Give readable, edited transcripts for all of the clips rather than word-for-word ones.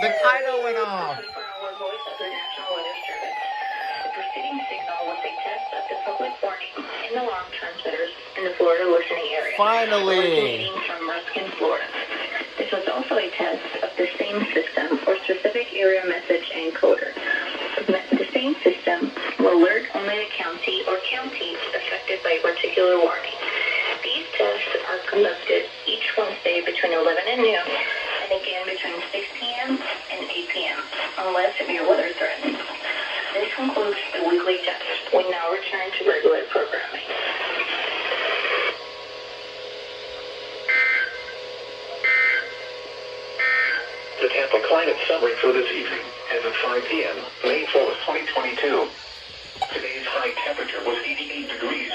The Kaido went off. 24-hour voice of the National Weather Service. The preceding signal was a test of the public warning in the long transmitters in the Florida listening area. Finally. Originating from Ruskin, Florida. This was also a test of the same system or specific area message encoder. The same system will alert only the county or counties affected by a particular warning. These tests are conducted each Wednesday between 11 and noon, and again between 6 p.m. and 8 p.m., unless severe weather threatens. This concludes the weekly test. We now return to regular programming. The Tampa climate summary for this evening, as of 5 p.m., May 4th, 2022. Today's high temperature was 88 degrees.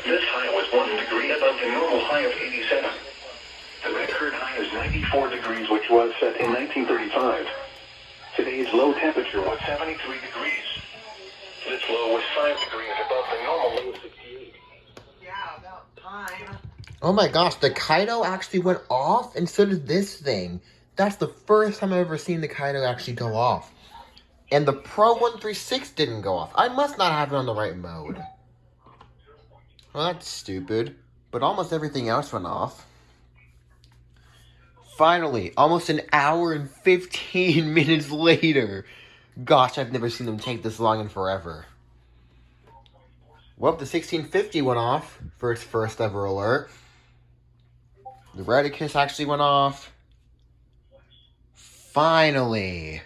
This high was 1 degree above the normal high of 87. The record high is 94 degrees, which was set in 1935. Today's low temperature was 73 degrees. This low was 5 degrees above the normal low of 68. Yeah, about time. Oh my gosh, the Kaido actually went off, and so did this thing. That's the first time I've ever seen the Kaido actually go off. And the Pro 136 didn't go off. I must not have it on the right mode. Well, that's stupid. But almost everything else went off. Finally, almost an hour and 15 minutes later. Gosh, I've never seen them take this long in forever. Well, the 1650 went off for its first ever alert. The Redicus actually went off. Finally.